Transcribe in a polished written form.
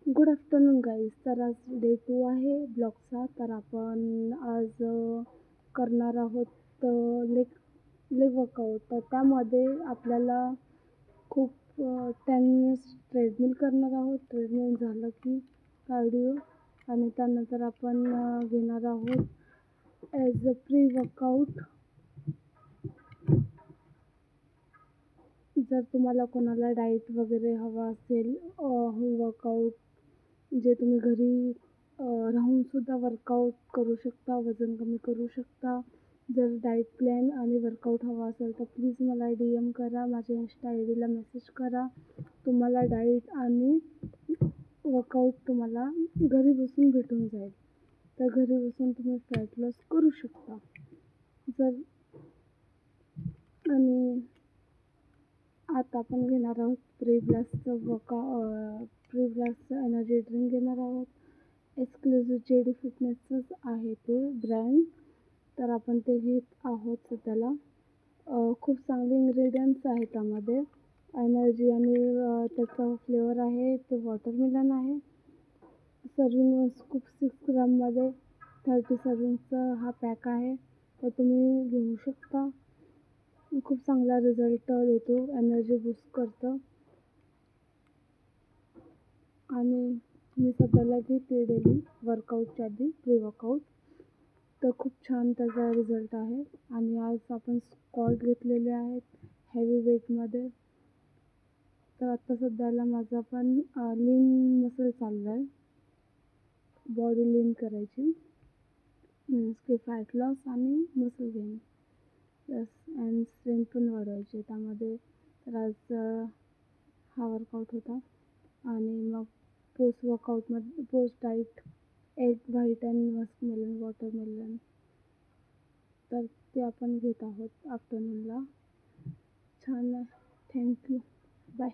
Good afternoon guys. तर आज day 2 आहे ब्लॉगचा. तर आपण आज करणार आहोत लेग लेग वर्कआउट. तर त्यामध्ये आपल्याला खूप 10 मिनिट्स ट्रेडमिल करणार आहोत. ट्रेडमिल झालं की कार्डिओ आणि त्यानंतर आपण घेणार आहोत ॲज अ प्री वर्कआउट. जर तुम्हाला कोणाला डाएट वगैरे हवा असेल, वर्कआउट जे तुम्ही घरी राहूनसुद्धा वर्कआउट करू शकता, वजन कमी करू शकता. जर डाएट प्लॅन आणि वर्कआउट हवा असेल तर प्लीज मला DM करा, माझ्या इंस्टा ID ला मेसेज करा. तुम्हाला डाएट आणि वर्कआउट तुम्हाला घरी बसून भेटून जाईल. तर घरी बसून तुम्ही फॅट लॉस करू शकता. जर आणि आता आपण घेणार आहोत प्री ब्लास्टचं एनर्जी ड्रिंक घेणार आहोत. एक्सक्लुझिव्ह JD फिटनेसचंच आहे ते ब्रँड. तर आपण ते घेत आहोत सध्याला. खूप चांगले इन्ग्रेडियंट्स आहेत त्यामध्ये. एनर्जी आणि त्याचा फ्लेवर आहे ते वॉटरमेलन आहे. सर्विंग स्कूप 6 ग्राममध्ये 30 सर्विंगचा हा पॅक आहे. तर तुम्ही घेऊ शकता. खूप चांगला रिझल्ट देतो, एनर्जी बूस्ट करतं आणि मी सध्याला घेते डेली वर्कआउटच्या आधी प्री वर्कआउट. तर खूप छान त्याचा रिझल्ट आहे. आणि आज आपण स्क्वॉट घेतलेले आहेत हेवी वेटमध्ये. तर आत्ता सध्याला माझा पण लीन मसल चालला आहे, बॉडी लीन करायची, मीन्स की फॅट लॉस आणि muscle gain plus and strength पण वाढवायची त्यामध्ये. तर आज हा वर्कआउट होता. आणि मग post diet egg white and muskmelon watermelon. तर ते आपण घेत आहोत आफ्टरनूनला. छान आहे. थँक्यू. बाय.